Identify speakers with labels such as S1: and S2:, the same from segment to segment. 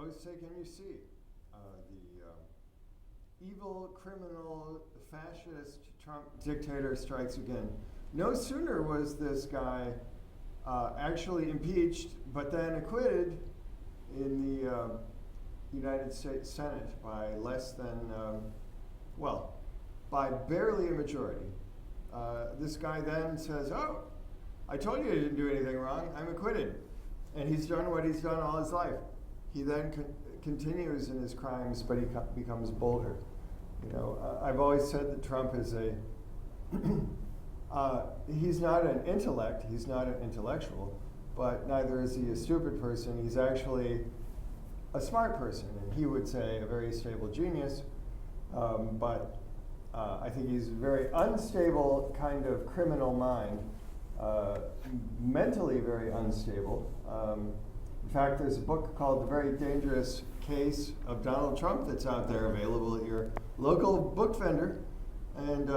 S1: Most say, can you see the evil, criminal, fascist Trump dictator strikes again. No sooner was this guy actually impeached, but then acquitted in the United States Senate by less than, by barely a majority. This guy then says, oh, I told you I didn't do anything wrong, I'm acquitted. And he's done what he's done all his life. He then continues in his crimes, but he becomes bolder. You know, I've always said that Trump is he's not an intellect, he's not an intellectual, but neither is he a stupid person. He's actually a smart person, and he would say a very stable genius, but I think he's a very unstable kind of criminal mind, mentally very unstable. In fact, there's a book called The Very Dangerous Case of Donald Trump that's out there available at your local book vendor, and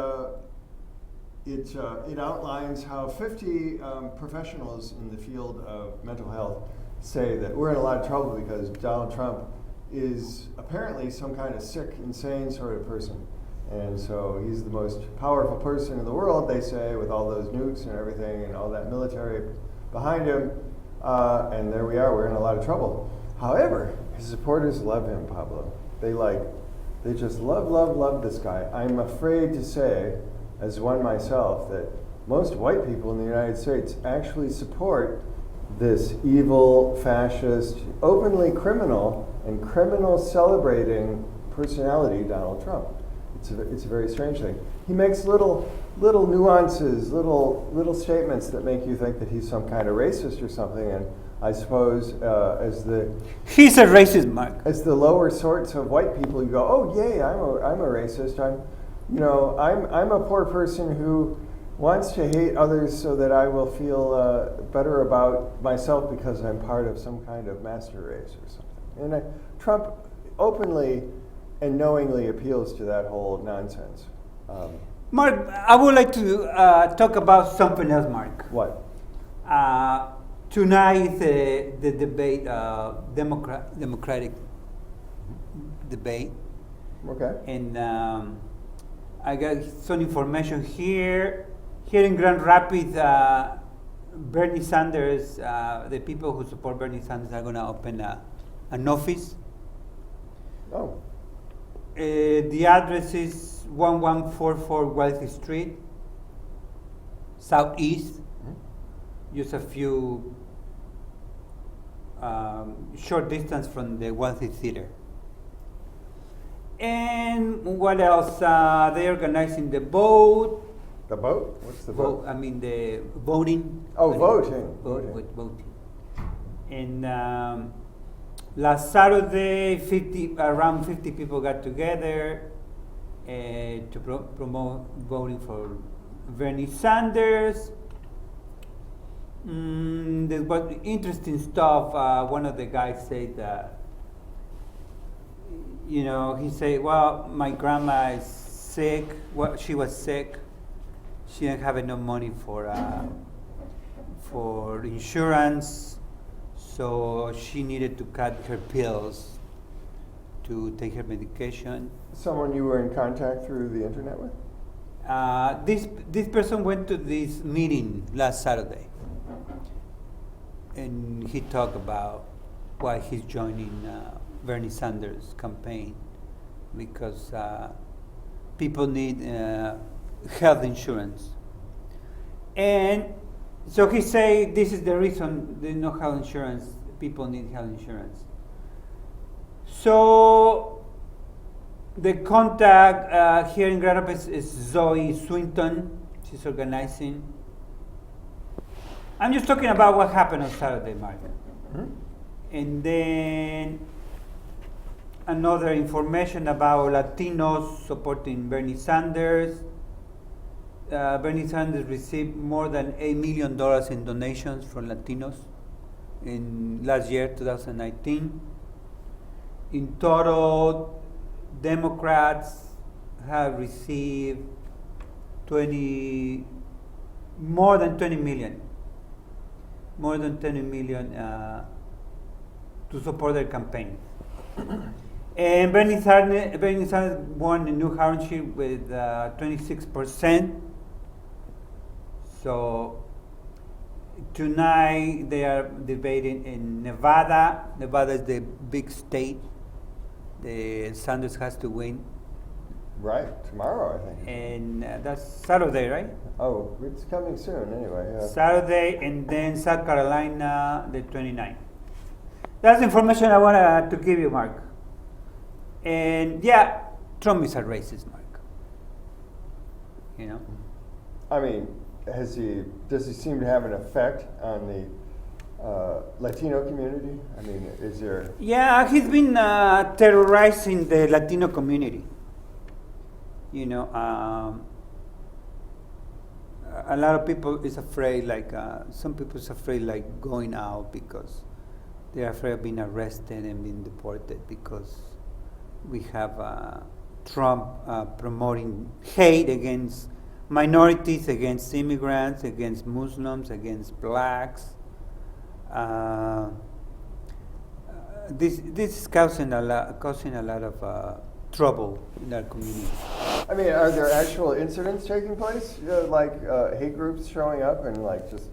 S1: it outlines how 50 professionals in the field of mental health say that we're in a lot of trouble because Donald Trump is apparently some kind of sick, insane sort of person. And so he's the most powerful person in the world, they say, with all those nukes and everything and all that military behind him. And there we are, we're in a lot of trouble. However, his supporters love him, Pablo. They just love this guy. I'm afraid to say, as one myself, that most white people in the United States actually support this evil, fascist, openly criminal, and criminal celebrating personality, Donald Trump. It's a very strange thing. He makes little nuances, little statements that make you think that he's some kind of racist or something. And I suppose
S2: he's a racist, Mark.
S1: As the lower sorts of white people, you go, oh yay, I'm a racist. I'm a poor person who wants to hate others so that I will feel better about myself because I'm part of some kind of master race or something. And Trump openly and knowingly appeals to that whole nonsense.
S2: Mark, I would like to talk about something else, Mark.
S1: What?
S2: Tonight, the debate, Democratic debate.
S1: Okay.
S2: And I got some information here. Here in Grand Rapids, Bernie Sanders, the people who support Bernie Sanders are going to open an office.
S1: Oh.
S2: The address is 1144 Wealthy Street, Southeast. Mm-hmm. Just a few short distance from the Wealthy Theater. And what else? They're organizing the vote.
S1: The vote? What's the vote?
S2: I mean the voting.
S1: Oh, voting.
S2: Voting. And last Saturday, around 50 people got together to promote voting for Bernie Sanders. There was interesting stuff. One of the guys said that, he said, well, my grandma is sick. Well, she was sick. She didn't have enough money for insurance. So she needed to cut her pills to take her medication.
S1: Someone you were in contact through the internet with?
S2: This person went to this meeting last Saturday, and he talked about why he's joining Bernie Sanders' campaign, because people need health insurance. And so he said this is the reason there's no health insurance. People need health insurance. So the contact here in Grand Rapids is Zoe Swinton. She's organizing. I'm just talking about what happened on Saturday, Mark. Mm-hmm. And then another information about Latinos supporting Bernie Sanders. Bernie Sanders received more than $8 million in donations from Latinos in last year, 2019. In total, Democrats have received more than 20 million to support their campaign. And Bernie Sanders won in New Hampshire with 26%. So tonight they are debating in Nevada. Nevada is the big state. The Sanders has to win.
S1: Right, tomorrow, I think.
S2: And that's Saturday, right?
S1: Oh, it's coming soon anyway. Yeah.
S2: Saturday, and then South Carolina, the 29th. That's the information I wanted to give you, Mark. And yeah, Trump is a racist, Mark. You know?
S1: I mean, does he seem to have an effect on the Latino community? I mean, is there...
S2: Yeah, he's been terrorizing the Latino community. You know, a lot of people is afraid, like some people is afraid, like going out because they're afraid of being arrested and being deported because we have Trump promoting hate against minorities, against immigrants, against Muslims, against blacks. This is causing a lot of trouble in our community.
S1: I mean, are there actual incidents taking place, like hate groups showing up and like just,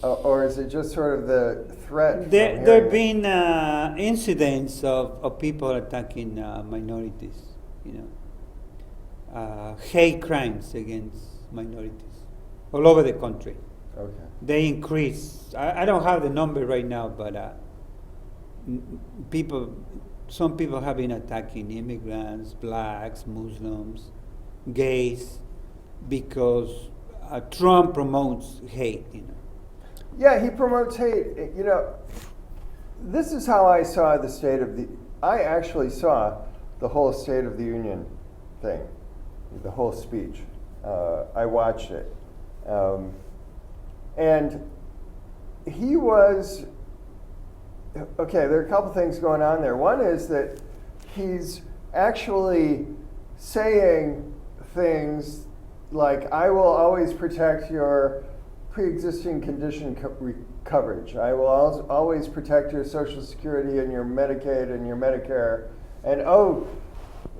S1: or is it just sort of the threat?
S2: There have been incidents of people attacking minorities, you know, hate crimes against minorities all over the country.
S1: Okay.
S2: They increase. I don't have the number right now, but some people have been attacking immigrants, blacks, Muslims, gays, because Trump promotes hate, you know.
S1: Yeah, he promotes hate. You know, this is how I saw the State of the... I actually saw the whole State of the Union thing, the whole speech. I watched it. And he was... Okay, there are a couple things going on there. One is that he's actually saying things like, I will always protect your pre-existing condition coverage. I will always protect your Social Security and your Medicaid and your Medicare. And oh,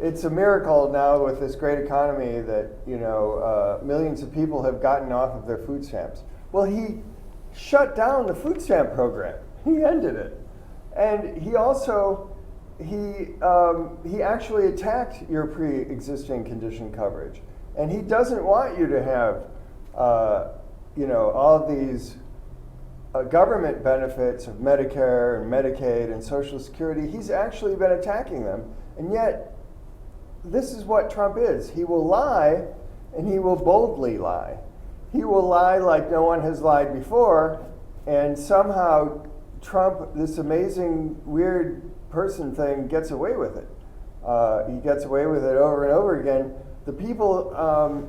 S1: it's a miracle now with this great economy that, you know, millions of people have gotten off of their food stamps. Well, he shut down the food stamp program. He ended it. And he also, he actually attacked your pre-existing condition coverage. And he doesn't want you to have, you know, all of these government benefits of Medicare and Medicaid and Social Security. He's actually been attacking them. And yet, this is what Trump is. He will lie, and he will boldly lie. He will lie like no one has lied before, and somehow Trump, this amazing, weird person thing, gets away with it. He gets away with it over and over again. The people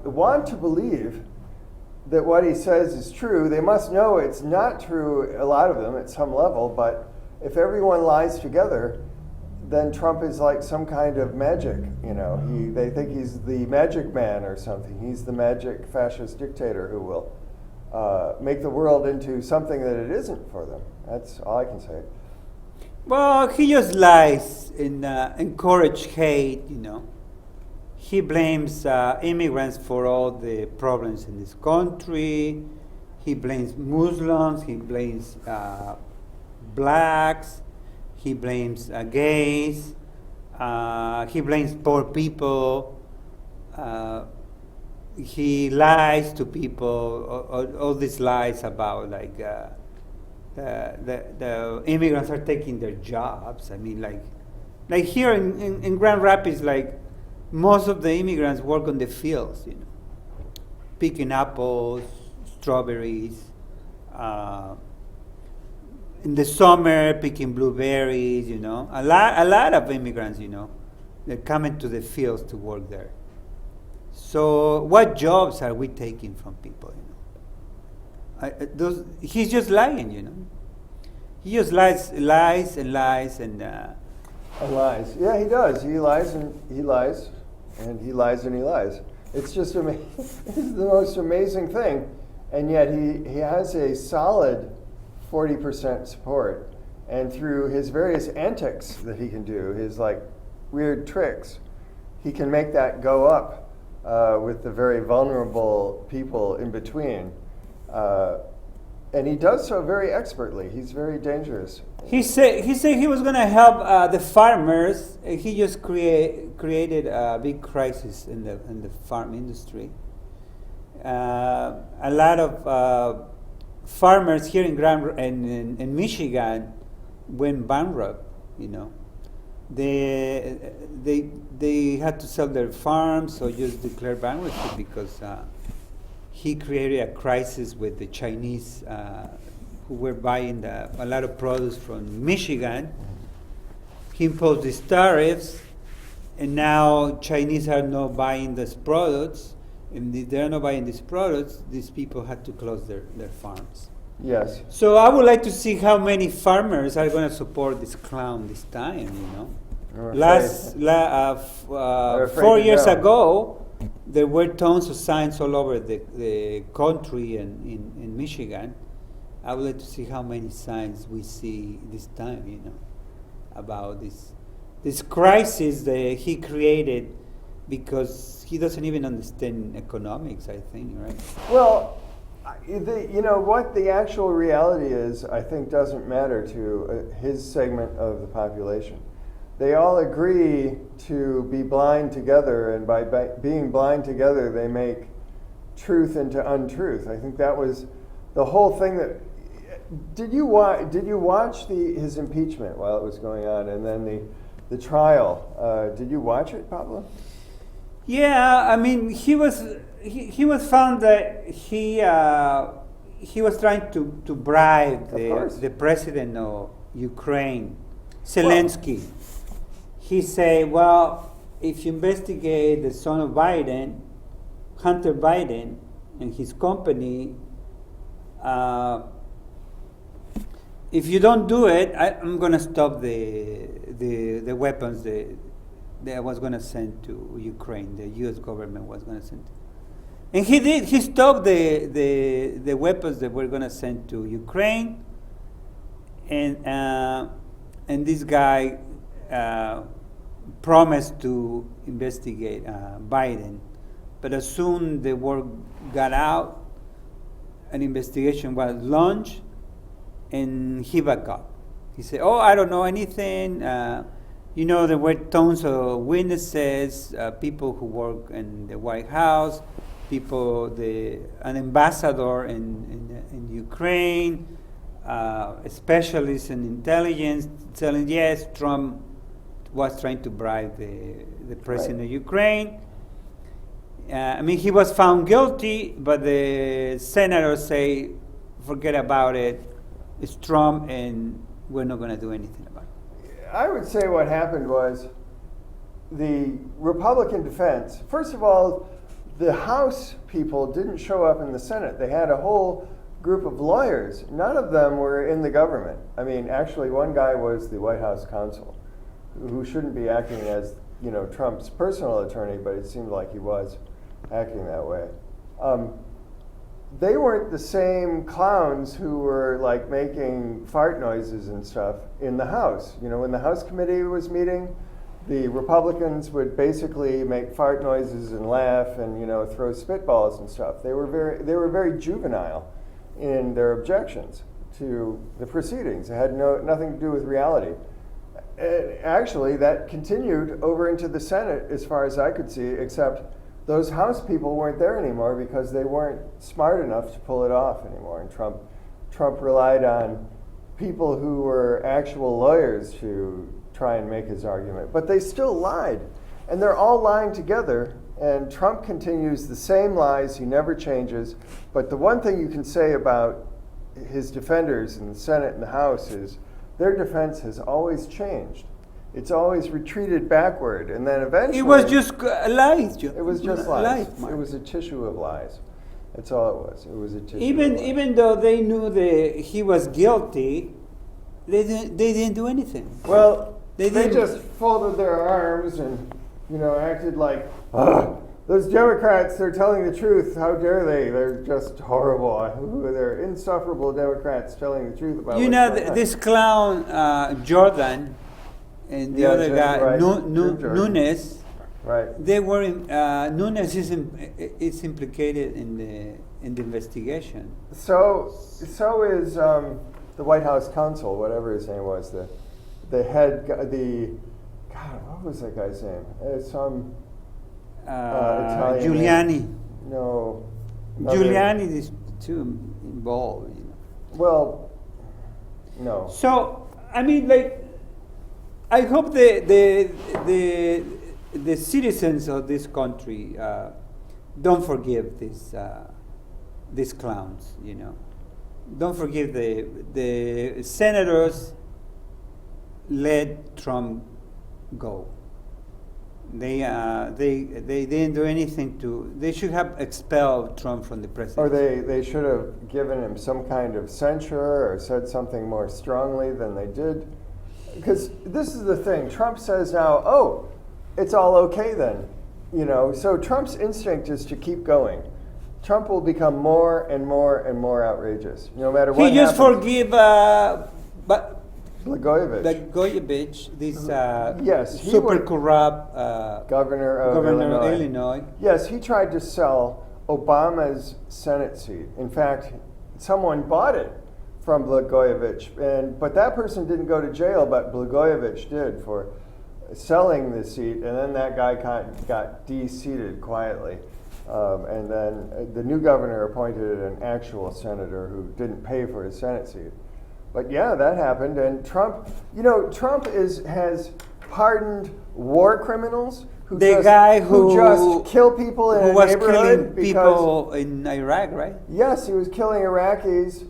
S1: want to believe that what he says is true. They must know it's not true, a lot of them, at some level, but if everyone lies together, then Trump is like some kind of magic, you know. They think he's the magic man or something. He's the magic fascist dictator who will make the world into something that it isn't for them. That's all I can say.
S2: Well, he just lies and encourage hate, you know. He blames immigrants for all the problems in this country. He blames Muslims. He blames blacks. He blames gays. He blames poor people. He lies to people. All these lies about like the immigrants are taking their jobs. I mean, like here in Grand Rapids, like most of the immigrants work on the fields, you know, picking apples, strawberries. In the summer, picking blueberries, you know. A lot of immigrants, you know, they're coming to the fields to work there. So what jobs are we taking from people, you know? He's just lying, you know. He just lies and lies.
S1: Lies. Yeah, he does. He lies and he lies, and he lies and he lies. It's just amazing. It's the most amazing thing, and yet he has a solid 40% support, And through his various antics that he can do, his like weird tricks, he can make that go up with the very vulnerable people in between. And he does so very expertly. He's very dangerous.
S2: He said he was going to help the farmers. He just created a big crisis in the farm industry. A lot of farmers here in Michigan went bankrupt. You know, they had to sell their farms or just declare bankruptcy because he created a crisis with the Chinese who were buying a lot of produce from Michigan. He imposed these tariffs, and now Chinese are not buying these products. And if they're not buying these products, these people had to close their farms.
S1: Yes.
S2: So I would like to see how many farmers are going to support this clown this time, you know. 4 years ago, there were tons of signs all over the country and in Michigan. I would like to see how many signs we see this time, you know, about this crisis that he created because he doesn't even understand economics, I think, right?
S1: Well, you know, what the actual reality is, I think, doesn't matter to his segment of the population. They all agree to be blind together, and by being blind together, they make truth into untruth. I think that was the whole thing. Did you watch his impeachment while it was going on, and then the trial? Did you watch it, Pablo?
S2: Yeah, I mean, he was found that he was trying to bribe the president of Ukraine, Zelensky. Well, he said, well, if you investigate the son of Biden, Hunter Biden, and his company, if you don't do it, I'm going to stop the weapons that I was going to send to Ukraine, the U.S. government was going to send. And he did. He stopped the weapons that were going to send to Ukraine. And this guy promised to investigate Biden. But as soon the word got out, an investigation was launched, and he backed up. He said, oh, I don't know anything. You know, there were tons of witnesses, people who work in the White House, an ambassador in Ukraine, specialists in intelligence, telling yes, Trump was trying to bribe the president of Ukraine. I mean, he was found guilty, but the senators say, forget about it. It's Trump, and we're not going to do anything about it.
S1: I would say what happened was the Republican defense. First of all, the House people didn't show up in the Senate. They had a whole group of lawyers. None of them were in the government. I mean, actually, one guy was the White House counsel, who shouldn't be acting as, you know, Trump's personal attorney, but it seemed like he was acting that way. They weren't the same clowns who were like making fart noises and stuff in the House. You know, when the House committee was meeting, the Republicans would basically make fart noises and laugh and, you know, throw spitballs and stuff. They were very juvenile in their objections to the proceedings. It had nothing to do with reality. And actually, that continued over into the Senate, as far as I could see, except those House people weren't there anymore because they weren't smart enough to pull it off anymore. And Trump relied on people who were actual lawyers to try and make his argument. But they still lied. And they're all lying together. And Trump continues the same lies. He never changes. But the one thing you can say about his defenders in the Senate and the House is their defense has always changed. It's always retreated backward, and then eventually...
S2: It was just lies.
S1: It was just lies. It was a tissue of lies. That's all it was. It was a tissue of lies.
S2: Even though they knew that he was guilty, they didn't do anything.
S1: Well, they just folded their arms and, you know, acted like, those Democrats, they're telling the truth. How dare they? They're just horrible. They're insufferable Democrats telling the truth about
S2: You
S1: what's
S2: know,
S1: going on.
S2: this clown, Jordan, and the
S1: Yeah,
S2: other
S1: Jim,
S2: guy,
S1: right, Jim Jordan.
S2: Nunes,
S1: Right.
S2: they were, Nunes is implicated in the investigation.
S1: So is the White House counsel, whatever his name was, the head, God, what was that guy's name? Some Italian
S2: Giuliani.
S1: name. No. another-
S2: Giuliani is too involved. You know.
S1: Well, no.
S2: So I mean, like, I hope the citizens of this country don't forgive these clowns. You know, don't forgive the senators let Trump go. They didn't do anything to. They should have expelled Trump from the presidency.
S1: Or they should have given him some kind of censure or said something more strongly than they did. Because this is the thing. Trump says now, oh, it's all okay then. You know, so Trump's instinct is to keep going. Trump will become more and more and more outrageous, no matter what
S2: He just
S1: happens.
S2: forgive, but.
S1: Blagojevich.
S2: This
S1: Yes, he
S2: super
S1: would-
S2: corrupt
S1: Governor of
S2: governor of
S1: Illinois.
S2: Illinois.
S1: Yes, he tried to sell Obama's Senate seat. In fact, someone bought it from Blagojevich, but that person didn't go to jail, but Blagojevich did for selling the seat, and then that guy got de-seated quietly. And then the new governor appointed an actual senator who didn't pay for his Senate seat. But yeah, that happened, and Trump, Trump has pardoned war criminals who just kill people in
S2: who
S1: a
S2: was
S1: neighborhood
S2: killing people in Iraq, right?
S1: Yes, he was killing Iraqis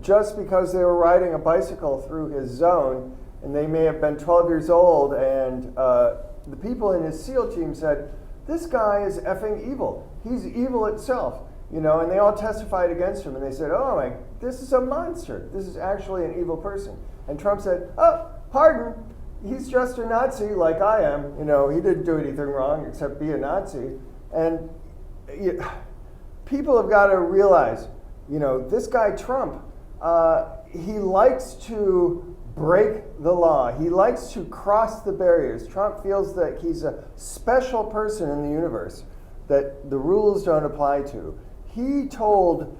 S1: just because they were riding a bicycle through his zone, and they may have been 12 years old, and the people in his SEAL team said, this guy is effing evil. He's evil itself. And they all testified against him, and they said, oh my, this is a monster. This is actually an evil person. And Trump said, oh, pardon, he's just a Nazi like I am. He didn't do anything wrong except be a Nazi. And people have got to realize, this guy Trump, he likes to break the law. He likes to cross the barriers. Trump feels that he's a special person in the universe that the rules don't apply to. He told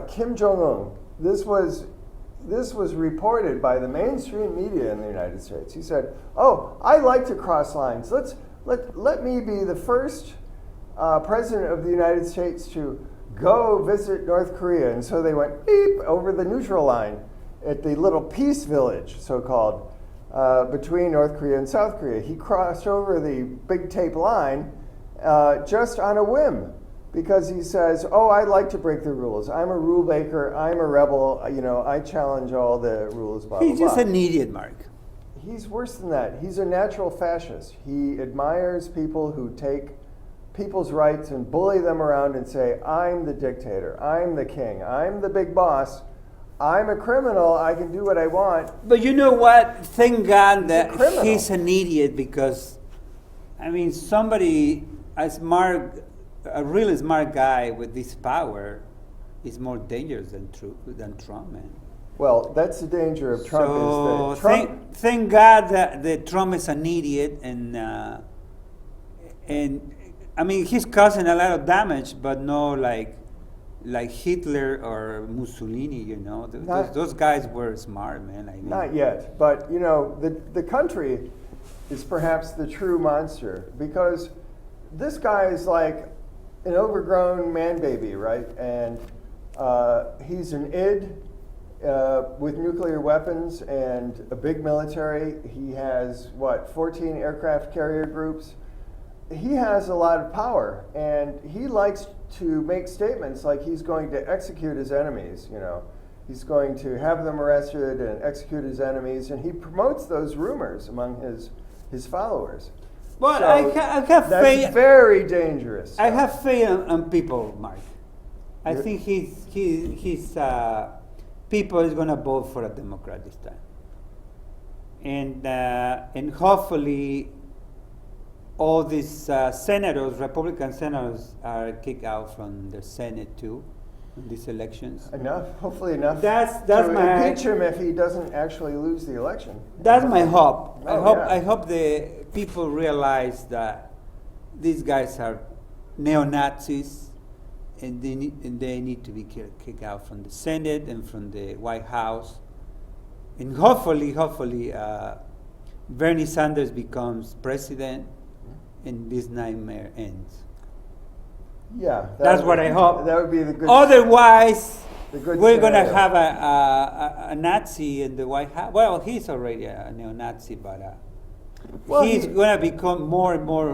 S1: Kim Jong-un, this was reported by the mainstream media in the United States. He said, oh, I like to cross lines. Let me be the first president of the United States to go visit North Korea. And so they went beep over the neutral line at the little peace village, so-called, between North Korea and South Korea. He crossed over the big tape line just on a whim, because he says, oh, I like to break the rules. I'm a rule breaker. I'm a rebel. I challenge all the rules, blah,
S2: He's
S1: blah,
S2: just
S1: blah.
S2: an idiot, Mark.
S1: He's worse than that. He's a natural fascist. He admires people who take people's rights and bully them around and say, I'm the dictator. I'm the king. I'm the big boss. I'm a criminal. I can do what I want.
S2: But you know what? Thank God that
S1: criminal.
S2: he's an idiot, because, somebody a really smart guy with this power is more dangerous than Trump, man.
S1: Well, that's the danger of Trump.
S2: So
S1: is that Trump,
S2: thank God that Trump is an idiot, and he's causing a lot of damage, but no like Hitler or Mussolini. Those guys were smart, man.
S1: Not yet, but the country is perhaps the true monster, because this guy is like an overgrown man baby, right? And he's an id with nuclear weapons and a big military. He has 14 aircraft carrier groups. He has a lot of power, and he likes to make statements like he's going to execute his enemies. He's going to have them arrested and execute his enemies, and he promotes those rumors among his followers.
S2: But
S1: So
S2: I have
S1: that's
S2: faith.
S1: very dangerous.
S2: I have faith on people, Mark. I think his people is gonna vote for a Democrat this time, and hopefully all these senators, Republican senators, are kicked out from the Senate too in these elections.
S1: Enough, hopefully enough
S2: That's
S1: to
S2: my
S1: impeach him if he doesn't actually lose the election.
S2: that's my hope.
S1: Oh,
S2: I
S1: yeah.
S2: hope the people realize that these guys are neo-Nazis, and they need to be kicked out from the Senate and from the White House, and hopefully, Bernie Sanders becomes president, and this nightmare ends.
S1: Yeah,
S2: That's what I hope.
S1: That would be the good.
S2: Otherwise,
S1: the good
S2: we're going to
S1: scenario.
S2: have a Nazi in the White House. Well, he's already a neo-Nazi, but
S1: Well,
S2: he's going to become more and more.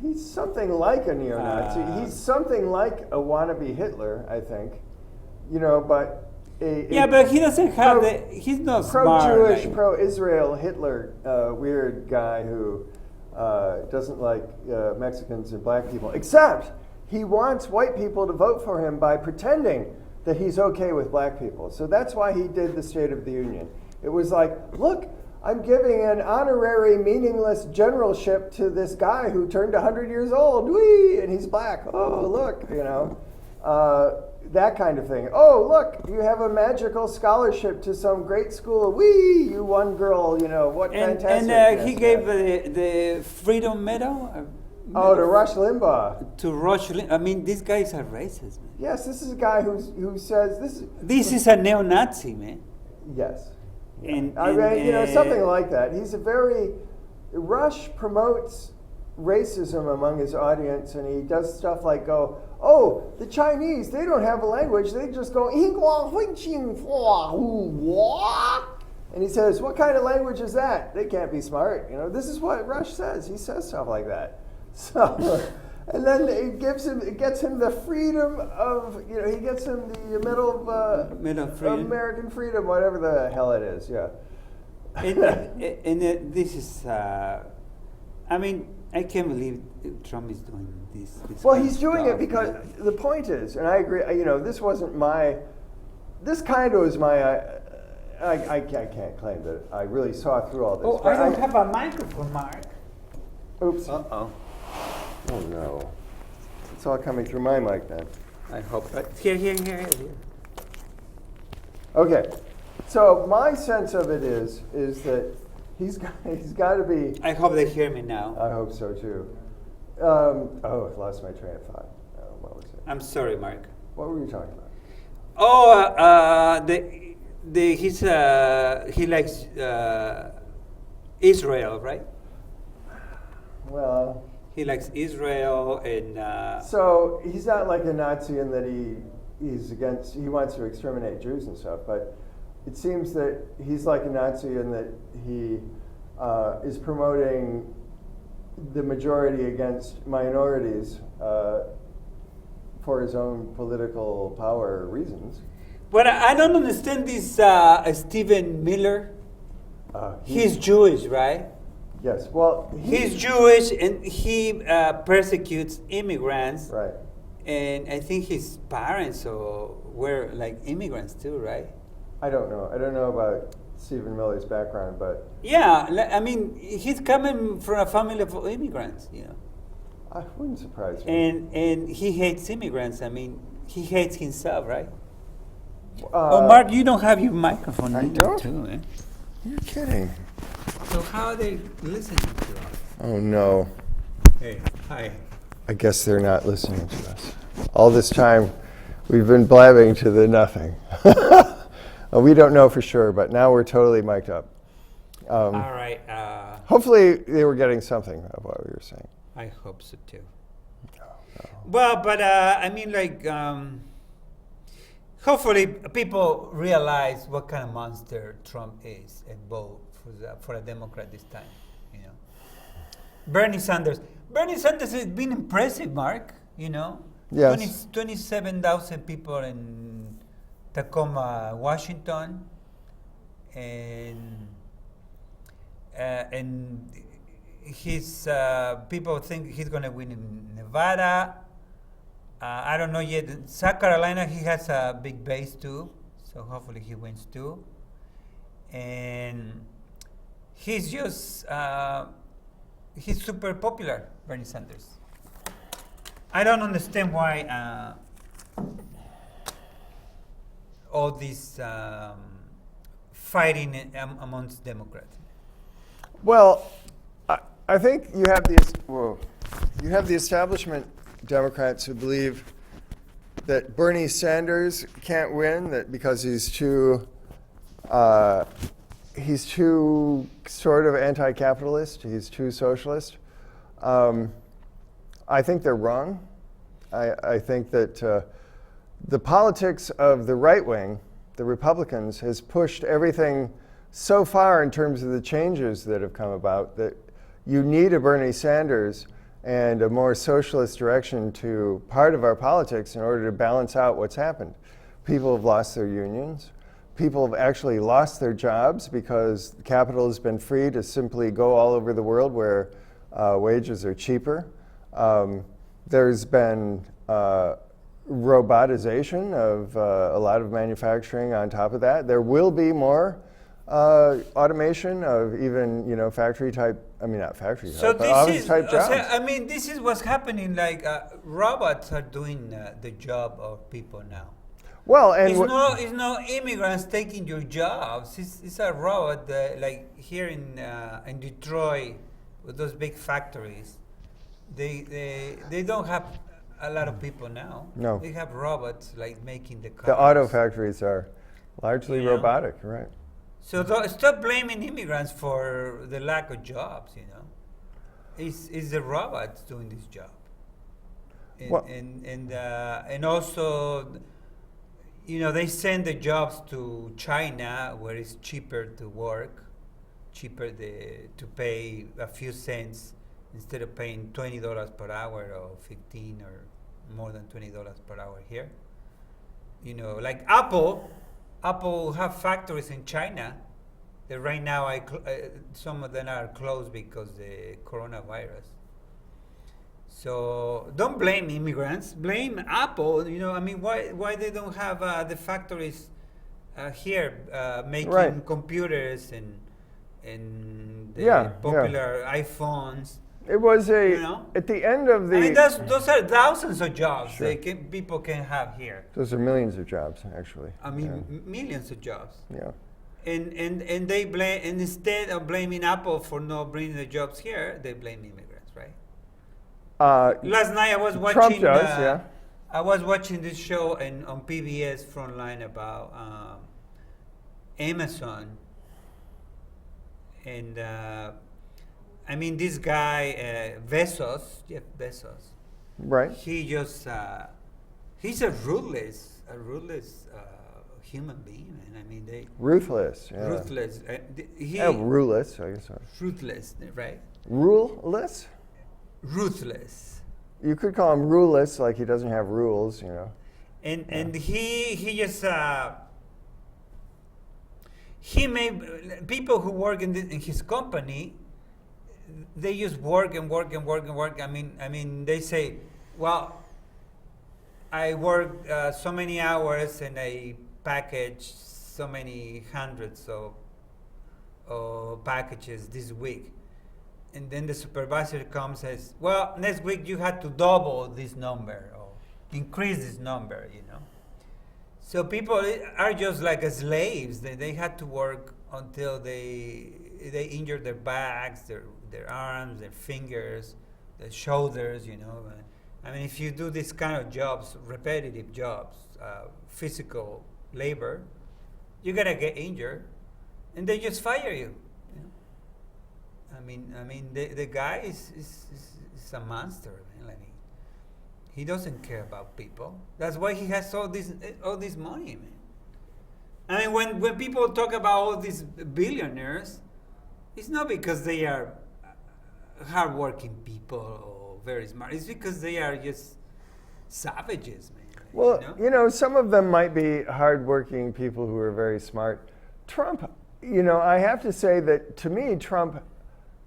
S1: He's something like a neo-Nazi. He's something like a wannabe Hitler, I think. You know, but
S2: But he doesn't have he's not smart.
S1: pro-Jewish,
S2: like-
S1: pro-Israel Hitler, weird guy who doesn't like Mexicans and black people, except he wants white people to vote for him by pretending that he's okay with black people. So that's why he did the State of the Union. It was like, look, I'm giving an honorary, meaningless generalship to this guy who turned 100 years old, whee, and he's black. Oh, look, you know. That kind of thing. Oh, look, you have a magical scholarship to some great school. Whee, you one girl, you know, what fantastic.
S2: And he
S1: Yes,
S2: gave
S1: yeah.
S2: the Freedom Medal.
S1: Oh, to Rush Limbaugh.
S2: To Rush Limbaugh. I mean, these guys are racist, man.
S1: Yes, this is a guy who says this.
S2: This is a neo-Nazi, man.
S1: Yes.
S2: And,
S1: I mean, you know,
S2: and,
S1: something like that. He's a very Rush promotes racism among his audience, and he does stuff like go, oh, the Chinese, they don't have a language. They just go, and he says, what kind of language is that? They can't be smart. You know, this is what Rush says. He says stuff like that. So, and then it gets him the freedom of, you know, he gets him the Medal of
S2: Medal of Freedom.
S1: American Freedom, whatever the hell it is, yeah.
S2: And this is, I mean, I can't believe Trump is doing this
S1: Well,
S2: kind
S1: he's
S2: of
S1: doing
S2: stuff,
S1: it because
S2: man.
S1: the point is, and I agree, you know, this wasn't this kind of was I can't claim that I really saw through all this.
S2: Oh,
S1: but
S2: I don't have a microphone, Mark.
S1: Oops.
S2: Uh-oh.
S1: Oh, no. It's all coming through my mic then.
S2: I hope. Here.
S1: Okay. So my sense of it is that he's got to be.
S2: I hope they hear me now.
S1: I hope so too. I lost my train of thought. What was it?
S2: I'm sorry, Mark.
S1: What were you talking about?
S2: Oh, he likes Israel, right?
S1: Well.
S2: He likes Israel and.
S1: So he's not like a Nazi in that he wants to exterminate Jews and stuff, but it seems that he's like a Nazi in that he is promoting the majority against minorities for his own political power reasons.
S2: But I don't understand this Stephen Miller. He's Jewish, right?
S1: Yes. Well,
S2: he's Jewish and he persecutes immigrants.
S1: Right.
S2: And I think his parents were like immigrants too, right?
S1: I don't know. I don't know about Stephen Miller's background, but
S2: yeah, I mean, he's coming from a family of immigrants, you know.
S1: I wouldn't surprise me.
S2: And he hates immigrants. I mean, he hates himself, right?
S1: Mark,
S2: you don't have your microphone.
S1: I
S2: either,
S1: don't?
S2: Too, eh?
S1: You're kidding.
S2: So how are they listening to us?
S1: Oh no.
S2: Hey, hi.
S1: I guess they're not listening to us. All this time, we've been blabbing to the nothing. We don't know for sure, but now we're totally mic'd up.
S2: All right.
S1: Hopefully, they were getting something of what we were saying.
S2: I hope so too.
S1: No.
S2: Well, but I mean, like, hopefully people realize what kind of monster Trump is and vote for a Democrat this time. You know, Bernie Sanders has been impressive, Mark. You know,
S1: Yes.
S2: 27,000 people in Tacoma, Washington, and his people think he's going to win in Nevada. I don't know yet. In South Carolina, he has a big base too, so hopefully he wins too. And he's just he's super popular, Bernie Sanders. I don't understand why all this fighting amongst Democrats.
S1: Well, I think you have the establishment Democrats who believe that Bernie Sanders can't win, that because he's too sort of anti-capitalist, he's too socialist. I think they're wrong. I think that the politics of the right wing, the Republicans, has pushed everything so far in terms of the changes that have come about that you need a Bernie Sanders and a more socialist direction to part of our politics in order to balance out what's happened. People have lost their unions. People have actually lost their jobs because capital has been free to simply go all over the world where wages are cheaper. There's been robotization of a lot of manufacturing on top of that. There will be more automation of even, factory type, not factory type, but office type jobs.
S2: This is what's happening, like robots are doing the job of people now.
S1: Well, and
S2: it's no immigrants taking your jobs. It's a robot like here in Detroit with those big factories. They don't have a lot of people now.
S1: No.
S2: They have robots like making the cars.
S1: The auto factories are largely robotic, right?
S2: So stop blaming immigrants for the lack of jobs. It's the robots doing this job, and also, they send the jobs to China where it's cheaper to work, cheaper to pay a few cents instead of paying $20 per hour or 15 or more than $20 per hour here. Like Apple have factories in China that right now some of them are closed because the coronavirus. So don't blame immigrants, blame Apple. Why they don't have the factories here making computers and the popular iPhones.
S1: It was at the end of the.
S2: Those are thousands of jobs people can have here.
S1: Those are millions of jobs, actually.
S2: Millions of jobs.
S1: Yeah.
S2: And they blame, and instead of blaming Apple for not bringing the jobs here, they blame immigrants, right? Last night I was watching.
S1: Trump does,
S2: I was watching this show on PBS Frontline about Amazon, and this guy Jeff Bezos.
S1: Right.
S2: He's a ruthless human being, man.
S1: Ruthless. Yeah.
S2: Ruthless.
S1: Ruthless, I guess.
S2: Ruthless, right?
S1: Ruleless?
S2: Ruthless.
S1: You could call him ruleless, like he doesn't have rules,
S2: And he just he made people who work in his company. They just work and work and work and work. They say, well, I work so many hours and I package so many hundreds of packages this week. And then the supervisor comes and says, well, next week you had to double this number or increase this number, So people are just like slaves. They had to work until they injure their backs, their arms, their fingers, their shoulders, if you do this kind of jobs, repetitive jobs, physical labor, you're gonna get injured, and they just fire you. The guy is a monster, man. He doesn't care about people. That's why he has all this money, man. When people talk about all these billionaires, it's not because they are hardworking people or very smart. It's because they are just savages, man.
S1: Well, some of them might be hardworking people who are very smart. Trump, I have to say that to me, Trump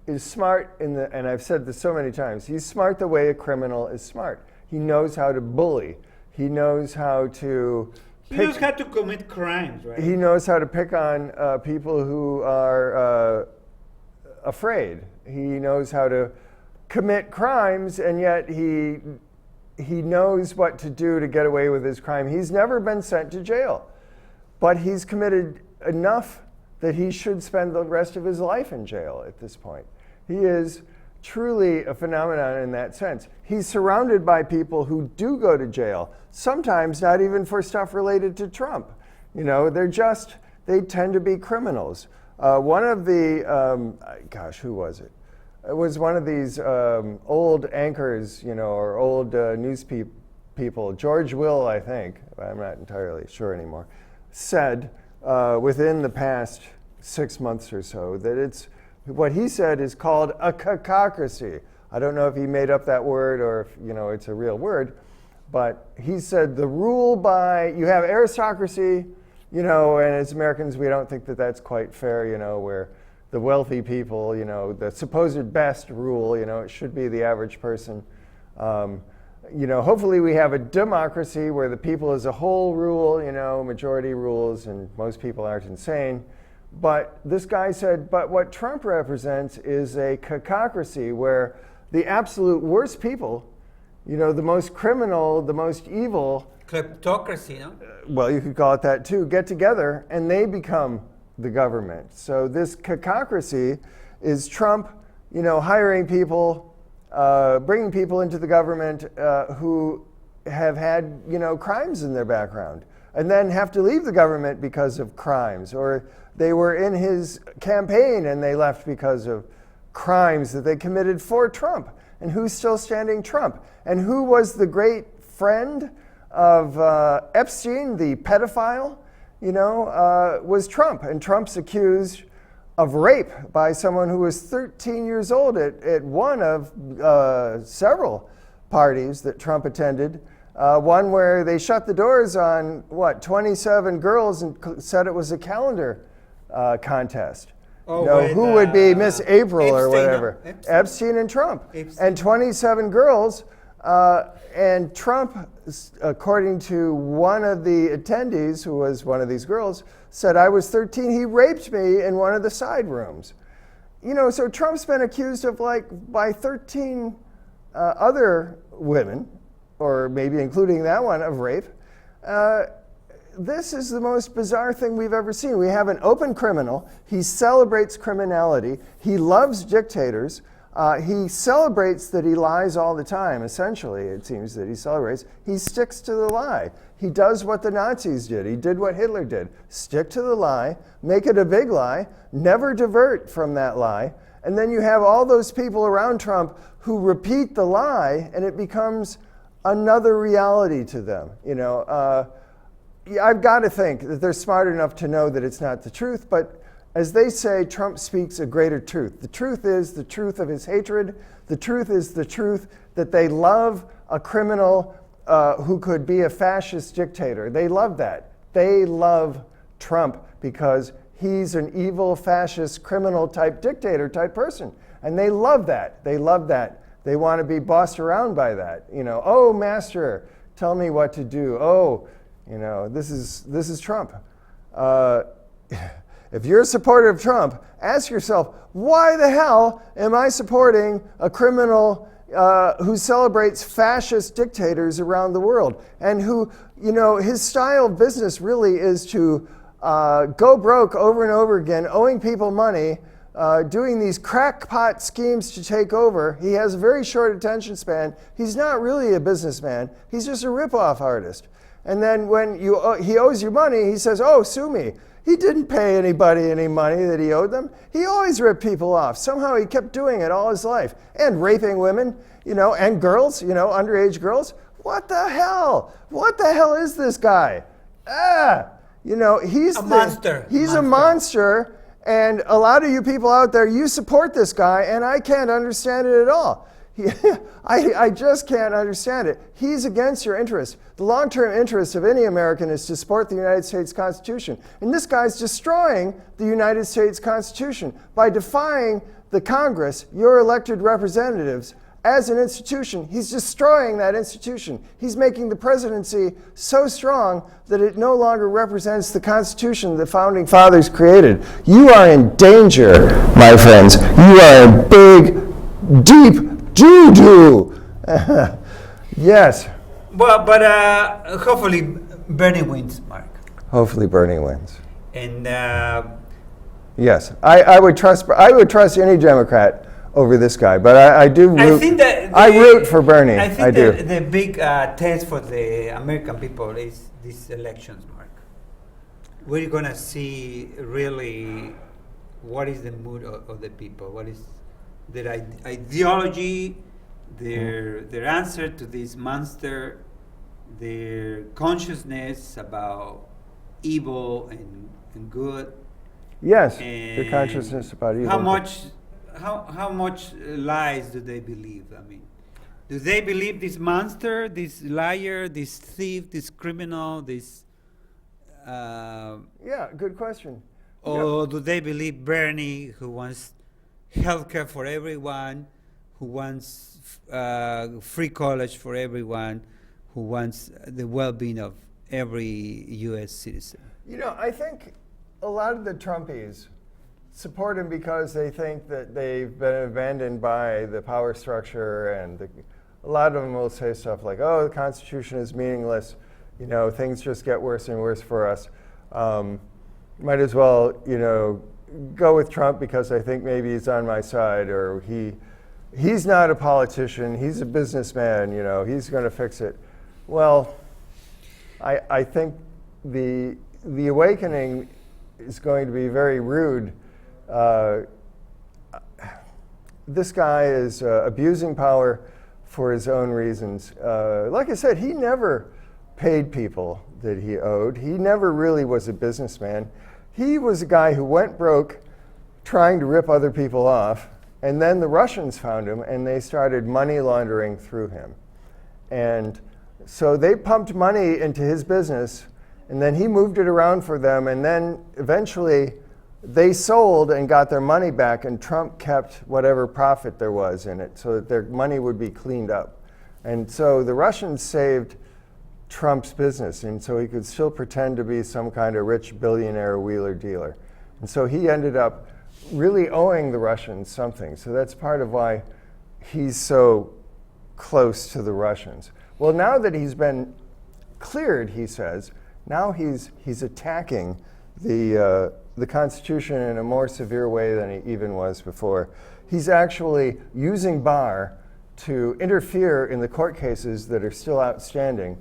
S1: is smart and I've said this so many times, he's smart the way a criminal is smart. He knows how to bully. He knows how to
S2: He knows how to commit crimes, right?
S1: He knows how to pick on people who are afraid. He knows how to commit crimes, and yet he knows what to do to get away with his crime. He's never been sent to jail, but he's committed enough that he should spend the rest of his life in jail at this point. He is truly a phenomenon in that sense. He's surrounded by people who do go to jail, sometimes not even for stuff related to Trump. You know, they tend to be criminals. One of the, who was it? It was one of these old anchors, you know, or old news people, George Will, I think, I'm not entirely sure anymore, said within the past 6 months or so that what he said is called a cacocracy. I don't know if he made up that word or if, you know, it's a real word, but he said you have aristocracy, you know, and as Americans we don't think that that's quite fair, you know, where the wealthy people, you know, the supposed best rule, you know, it should be the average person. You know, hopefully we have a democracy where the people as a whole rule, you know, majority rules, and most people aren't insane. But this guy said, but what Trump represents is a cacocracy where the absolute worst people, you know, the most criminal, the most evil.
S2: Kleptocracy, no?
S1: Well, you could call it that too, get together and they become the government. So this cacocracy is Trump, you know, hiring people, bringing people into the government who have had, you know, crimes in their background and then have to leave the government because of crimes, or they were in his campaign and they left because of crimes that they committed for Trump. And who's still standing Trump? And who was the great friend of Epstein, the pedophile? You know, was Trump. And Trump's accused of rape by someone who was 13 years old at one of several parties that Trump attended. One where they shut the doors on, 27 girls and said it was a calendar contest.
S2: Oh,
S1: you know, who would be Miss April
S2: Epstein,
S1: or whatever.
S2: Epstein
S1: And Trump.
S2: Epstein.
S1: And 27 girls. And Trump, according to one of the attendees, who was one of these girls, said, I was 13, he raped me in one of the side rooms. You know, so Trump's been accused of by 13 other women, or maybe including that one, of rape. This is the most bizarre thing we've ever seen. We have an open criminal. He celebrates criminality. He loves dictators. He celebrates that he lies all the time, essentially, it seems that he celebrates. He sticks to the lie. He does what the Nazis did. He did what Hitler did. Stick to the lie, make it a big lie, never divert from that lie. And then you have all those people around Trump who repeat the lie, and it becomes another reality to them. You know, I've got to think that they're smart enough to know that it's not the truth, but as they say, Trump speaks a greater truth. The truth is the truth of his hatred. The truth is the truth that they love a criminal who could be a fascist dictator. They love that. They love Trump because he's an evil, fascist, criminal type dictator type person. And they love that. They love that. They want to be bossed around by that. You know, oh, master, tell me what to do. Oh, you know, this is Trump. If you're a supporter of Trump, ask yourself, why the hell am I supporting a criminal who celebrates fascist dictators around the world and who, you know, his style of business really is to go broke over and over again, owing people money, doing these crackpot schemes to take over. He has a very short attention span. He's not really a businessman. He's just a ripoff artist. And then when he owes you money, he says, oh, sue me. He didn't pay anybody any money that he owed them. He always ripped people off. Somehow he kept doing it all his life. And raping women, you know, and girls, you know, underage girls. What the hell? What the hell is this guy? You know, he's a
S2: monster.
S1: He's a monster. And a lot of you people out there, you support this guy, and I can't understand it at all. I just can't understand it. He's against your interest. The long-term interest of any American is to support the United States Constitution. And this guy's destroying the United States Constitution by defying the Congress, your elected representatives, as an institution, he's destroying that institution. He's making the presidency so strong that it no longer represents the Constitution the Founding Fathers created. You are in danger, my friends. You are in big, deep doo-doo. Yes.
S2: Well, but hopefully Bernie wins, Mark.
S1: Hopefully Bernie wins.
S2: And
S1: yes, I would trust any Democrat over this guy, but I do root.
S2: I think that
S1: I root for Bernie.
S2: I think
S1: I do.
S2: the big test for the American people is these elections, Mark. We're gonna see really what is the mood of the people, what is their ideology, their answer to this monster, their consciousness about evil and good.
S1: Yes, the
S2: And
S1: consciousness about evil.
S2: how much lies do they believe? I mean, do they believe this monster, this liar, this thief, this criminal, this
S1: Yeah, good question.
S2: or do they believe Bernie, who wants healthcare for everyone, who wants free college for everyone, who wants the well-being of every U.S. citizen?
S1: You know, I think a lot of the Trumpies support him because they think that they've been abandoned by the power structure, and a lot of them will say stuff like, "Oh, the Constitution is meaningless. You know, things just get worse and worse for us. Might as well, you know, go with Trump because I think maybe he's on my side, or he's not a politician. He's a businessman. You know, he's going to fix it." Well, I think the awakening is going to be very rude. This guy is abusing power for his own reasons. Like I said, he never paid people that he owed. He never really was a businessman. He was a guy who went broke trying to rip other people off, and then the Russians found him and they started money laundering through him. And so they pumped money into his business, and then he moved it around for them, and then eventually they sold and got their money back, and Trump kept whatever profit there was in it so that their money would be cleaned up. And so the Russians saved Trump's business, and so he could still pretend to be some kind of rich billionaire wheeler dealer. And so he ended up really owing the Russians something. So that's part of why he's so close to the Russians. Well, now that he's been cleared, he says, now he's attacking the Constitution in a more severe way than he even was before. He's actually using Barr to interfere in the court cases that are still outstanding